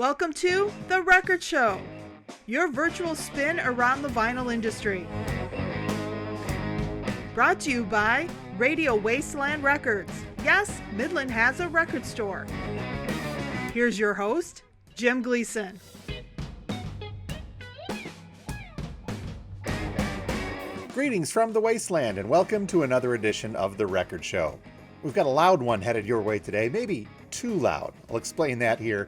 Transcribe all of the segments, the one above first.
Welcome to The Record Show, your virtual spin around the vinyl industry. Brought to you by Radio Wasteland Records. Yes, Midland has a record store. Here's your host, Jim Gleason. Greetings from the Wasteland and welcome to another edition of The Record Show. We've got a loud one headed your way today, maybe too loud. I'll explain that here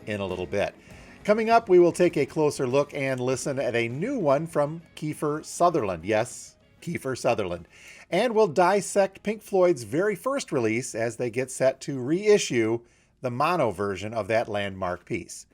in a little bit. Coming up, we will take a closer look and listen at a new one from Kiefer Sutherland. Yes, Kiefer Sutherland. And we'll dissect Pink Floyd's very first release as they get set to reissue the mono version of that landmark piece.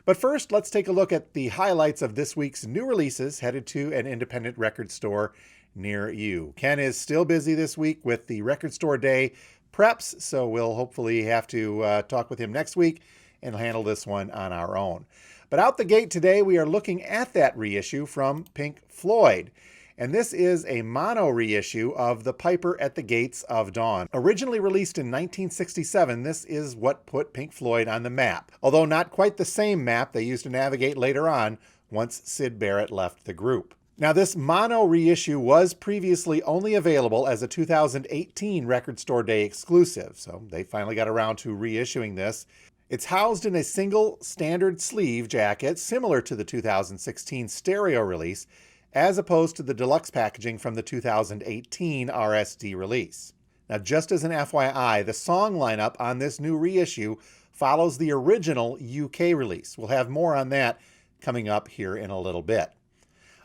But first, let's take a look at the highlights of this week's new releases headed to an independent record store near you. Ken is still busy this week with the Record Store Day preps, so we'll hopefully have to talk with him next week and handle this one on our own. But out the gate today, we are looking at that reissue from Pink Floyd. And this is a mono reissue of The Piper at the Gates of Dawn. Originally released in 1967, this is what put Pink Floyd on the map. Although not quite the same map they used to navigate later on once Syd Barrett left the group. Now this mono reissue was previously only available as a 2018 Record Store Day exclusive, so they finally got around to reissuing this. It's housed in a single standard sleeve jacket similar to the 2016 stereo release, as opposed to the deluxe packaging from the 2018 RSD release. Now, just as an FYI, the song lineup on this new reissue follows the original UK release. We'll have more on that coming up here in a little bit.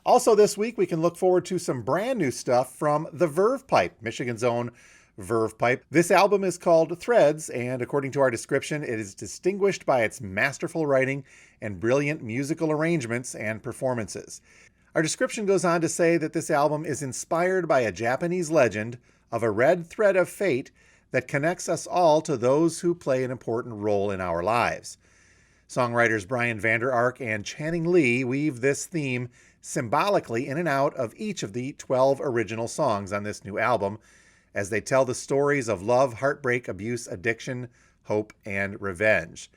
Also this week, we can look forward to some brand new stuff from the Verve Pipe, Michigan's own Verve Pipe. This album is called Threads, and according to our description, it is distinguished by its masterful writing and brilliant musical arrangements and performances. Our description goes on to say that this album is inspired by a Japanese legend of a red thread of fate that connects us all to those who play an important role in our lives. Songwriters Brian Vander Ark and Channing Lee weave this theme symbolically in and out of each of the 12 original songs on this new album, as they tell the stories of love, heartbreak, abuse, addiction, hope, and revenge.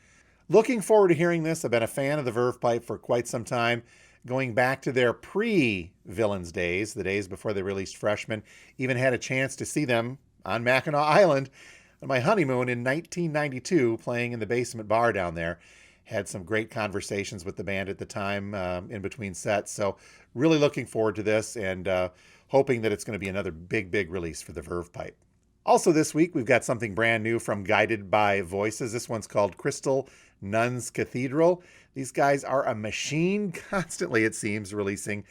Looking forward to hearing this. I've been a fan of the Verve Pipe for quite some time, going back to their pre-Villains days, the days before they released Freshman. Even had a chance to see them on Mackinac Island on my honeymoon in 1992, playing in the basement bar down there. Had some great conversations with the band at the time in between sets. So really looking forward to this and hoping that it's going to be another big release for the Verve Pipe. Also this week, we've got something brand new from Guided by Voices. This one's called Crystal Nuns Cathedral. These guys are a machine, constantly, it seems, releasing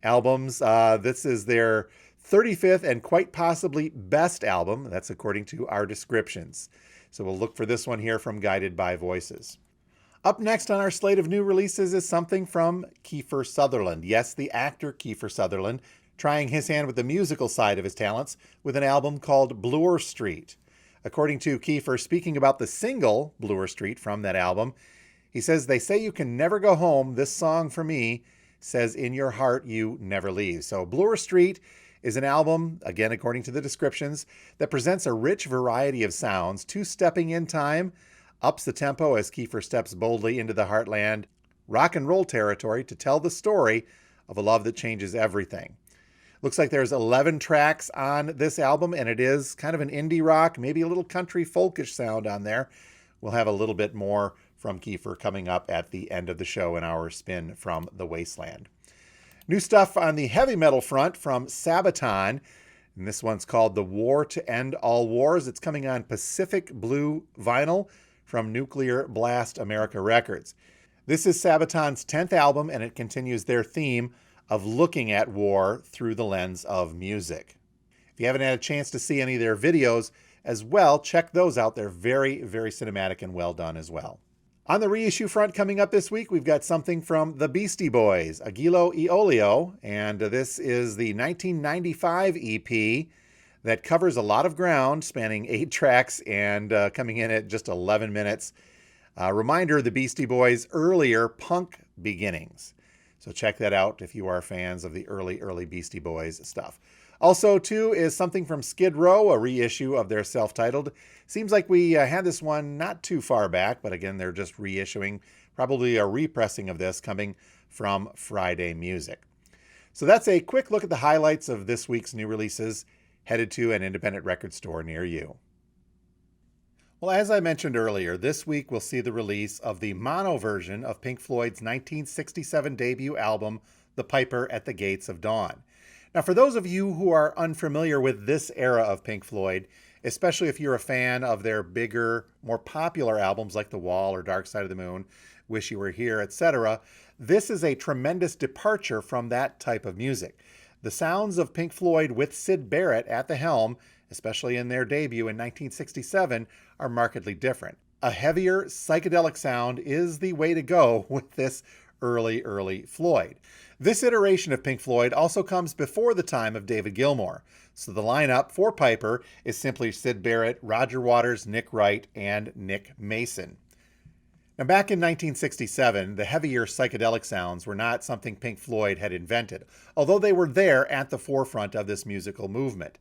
albums. This is their 35th and quite possibly best album. That's according to our descriptions. So we'll look for this one here from Guided by Voices. Up next on our slate of new releases is something from Kiefer Sutherland. Yes, the actor Kiefer Sutherland, trying his hand with the musical side of his talents with an album called Bloor Street. According to Kiefer, speaking about the single Bloor Street from that album, he says, "They say you can never go home. This song for me says in your heart you never leave." So Bloor Street is an album, again according to the descriptions, that presents a rich variety of sounds, two-stepping in time, ups the tempo as Kiefer steps boldly into the heartland, rock and roll territory to tell the story of a love that changes everything. Looks like there's 11 tracks on this album, and it is kind of an indie rock, maybe a little country folkish sound on there. We'll have a little bit more from Kiefer coming up at the end of the show in our spin from the Wasteland. New stuff on the heavy metal front from Sabaton, and this one's called The War to End All Wars. It's coming on Pacific Blue vinyl from Nuclear Blast America Records. This is Sabaton's 10th album, and it continues their theme of looking at war through the lens of music. If you haven't had a chance to see any of their videos as well, check those out. They're very cinematic and well done as well. On the reissue front coming up this week, we've got something from the Beastie Boys, Agilo e Olio, and this is the 1995 EP that covers a lot of ground, spanning 8 tracks and coming in at just 11 minutes. Reminder, the Beastie Boys' earlier punk beginnings. So check that out if you are fans of the early Beastie Boys stuff. Also, too, is something from Skid Row, a reissue of their self-titled. Seems like we had this one not too far back, but again, they're just reissuing probably a repressing of this coming from Friday Music. So that's a quick look at the highlights of this week's new releases, headed to an independent record store near you. Well, as I mentioned earlier, this week we'll see the release of the mono version of Pink Floyd's 1967 debut album, The Piper at the Gates of Dawn. Now, for those of you who are unfamiliar with this era of Pink Floyd, especially if you're a fan of their bigger, more popular albums like The Wall or Dark Side of the Moon, Wish You Were Here, etc., this is a tremendous departure from that type of music. The sounds of Pink Floyd with Syd Barrett at the helm, especially in their debut in 1967, are markedly different. A heavier, psychedelic sound is the way to go with this early Floyd. This iteration of Pink Floyd also comes before the time of David Gilmour, so the lineup for Piper is simply Syd Barrett, Roger Waters, Nick Wright, and Nick Mason. Now, back in 1967, the heavier psychedelic sounds were not something Pink Floyd had invented, although they were there at the forefront of this musical movement.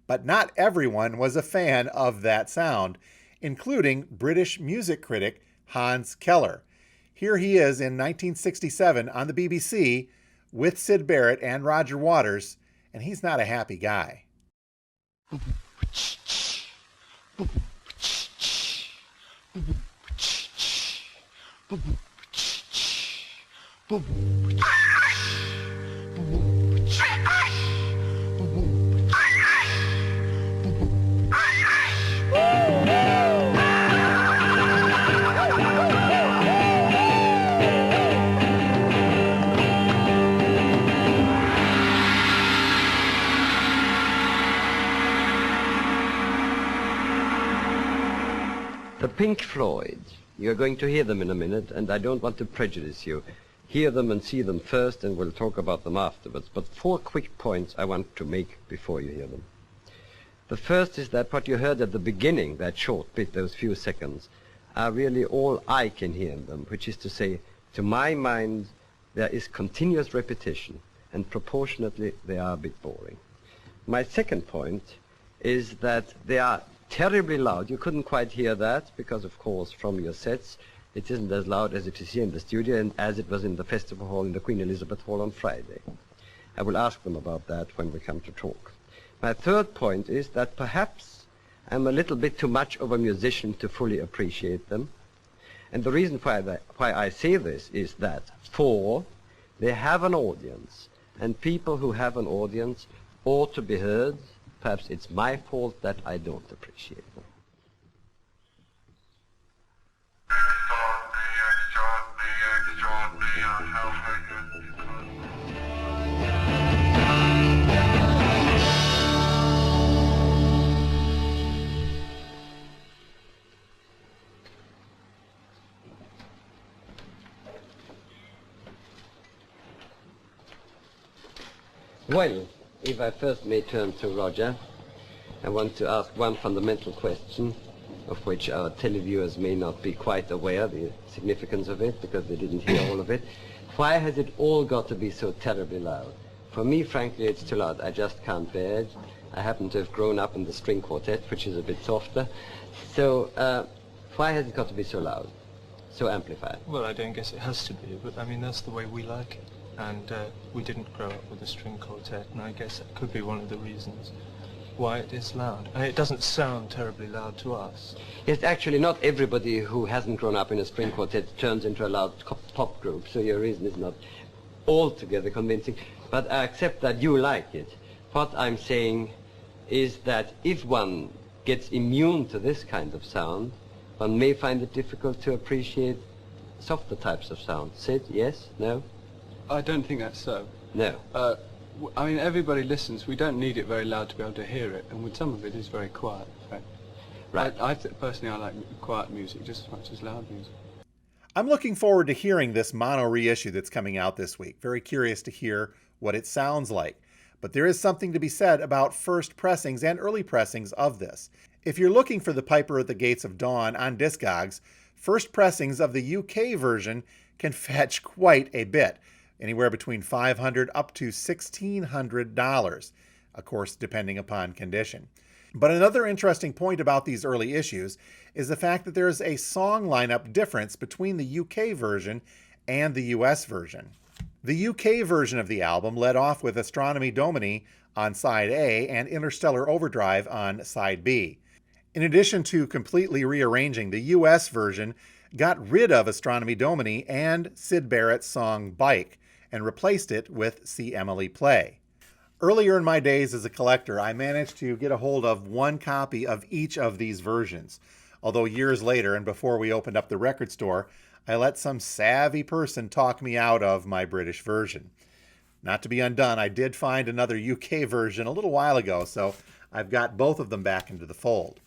But not everyone was a fan of that sound, including British music critic Hans Keller. Here he is in 1967 on the BBC with Syd Barrett and Roger Waters, and he's not a happy guy. The Pink Floyd. You're going to hear them in a minute, and I don't want to prejudice you. Hear them and see them first, and we'll talk about them afterwards. But 4 quick points I want to make before you hear them. The first is that what you heard at the beginning, that short bit, those few seconds, are really all I can hear in them, which is to say, to my mind, there is continuous repetition, and proportionately they are a bit boring. My second point is that they are terribly loud. You couldn't quite hear that because, of course, from your sets, it isn't as loud as it is here in the studio and as it was in the festival hall in the Queen Elizabeth Hall on Friday. I will ask them about that when we come to talk. My third point is that perhaps I'm a little bit too much of a musician to fully appreciate them. And the reason why I say this is that, they have an audience, and people who have an audience ought to be heard. Perhaps it's my fault that I don't appreciate them. Well, if I first may turn to Roger, I want to ask one fundamental question, of which our televiewers may not be quite aware the significance of it, because they didn't hear all of it. Why has it all got to be so terribly loud? For me, frankly, it's too loud. I just can't bear it. I happen to have grown up in the string quartet, which is a bit softer. So why has it got to be so loud, so amplified? Well, I don't guess it has to be, but I mean, that's the way we like it. And we didn't grow up with a string quartet, and I guess that could be one of the reasons why it is loud. And it doesn't sound terribly loud to us. Yes, actually, not everybody who hasn't grown up in a string quartet turns into a loud pop group, so your reason is not altogether convincing. But I accept that you like it. What I'm saying is that if one gets immune to this kind of sound, one may find it difficult to appreciate softer types of sound. Sid, yes? No? I don't think that's so. No. I mean, everybody listens. We don't need it very loud to be able to hear it, and with some of it is very quiet, in fact. Right. Personally, I like quiet music just as much as loud music. I'm looking forward to hearing this mono reissue that's coming out this week. Very curious to hear what it sounds like. But there is something to be said about first pressings and early pressings of this. If you're looking for The Piper at the Gates of Dawn on Discogs, first pressings of the UK version can fetch quite a bit, anywhere between $500 up to $1,600, of course, depending upon condition. But another interesting point about these early issues is the fact that there's a song lineup difference between the UK version and the US version. The UK version of the album led off with Astronomy Domini on side A and Interstellar Overdrive on side B. In addition to completely rearranging, the US version got rid of Astronomy Domini and Syd Barrett's song Bike and replaced it with See Emily Play. Earlier in my days as a collector, I managed to get a hold of one copy of each of these versions. Although years later, and before we opened up the record store, I let some savvy person talk me out of my British version. Not to be undone, I did find another UK version a little while ago, so I've got both of them back into the fold.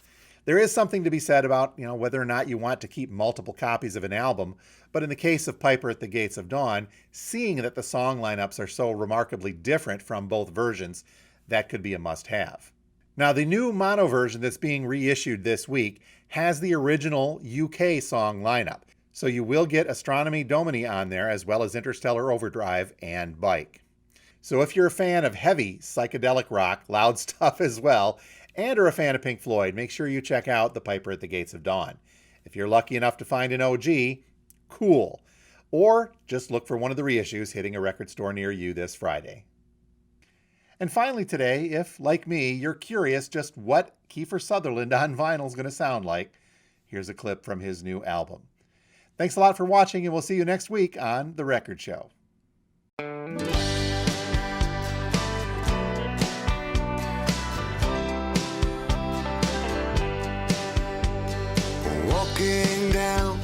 There is something to be said about, whether or not you want to keep multiple copies of an album, but in the case of Piper at the Gates of Dawn, seeing that the song lineups are so remarkably different from both versions, that could be a must-have. Now, the new mono version that's being reissued this week has the original UK song lineup, so you will get Astronomy Domini on there, as well as Interstellar Overdrive and Bike. So if you're a fan of heavy psychedelic rock, loud stuff as well, and are a fan of Pink Floyd, make sure you check out The Piper at the Gates of Dawn. If you're lucky enough to find an OG, cool. Or just look for one of the reissues hitting a record store near you this Friday. And finally today, if, like me, you're curious just what Kiefer Sutherland on vinyl is going to sound like, here's a clip from his new album. Thanks a lot for watching, and we'll see you next week on The Record Show. Walking down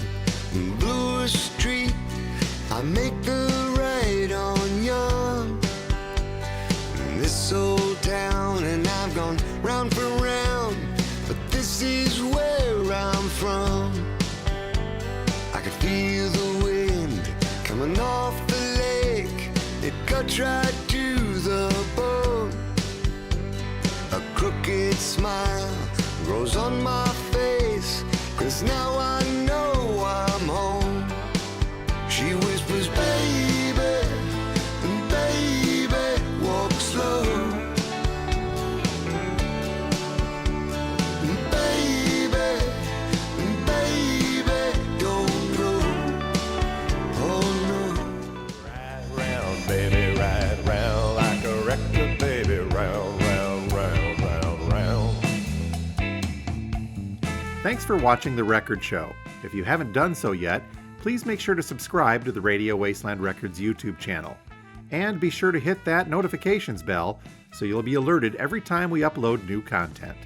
Bloor Street, I make the right on Young. This old town, and I've gone round for round, but this is where I'm from. I could feel the wind coming off the lake. It cuts right to the bone. A crooked smile grows on my face, 'cause now I know I'm home. She whispers, baby, baby, walk slow. Baby, baby, don't go. Oh no. Ride round, baby, ride round like a record, baby, round, round, round, round, round. Thanks for watching The Record Show. If you haven't done so yet, please make sure to subscribe to the Radio Wasteland Records YouTube channel. And be sure to hit that notifications bell so you'll be alerted every time we upload new content.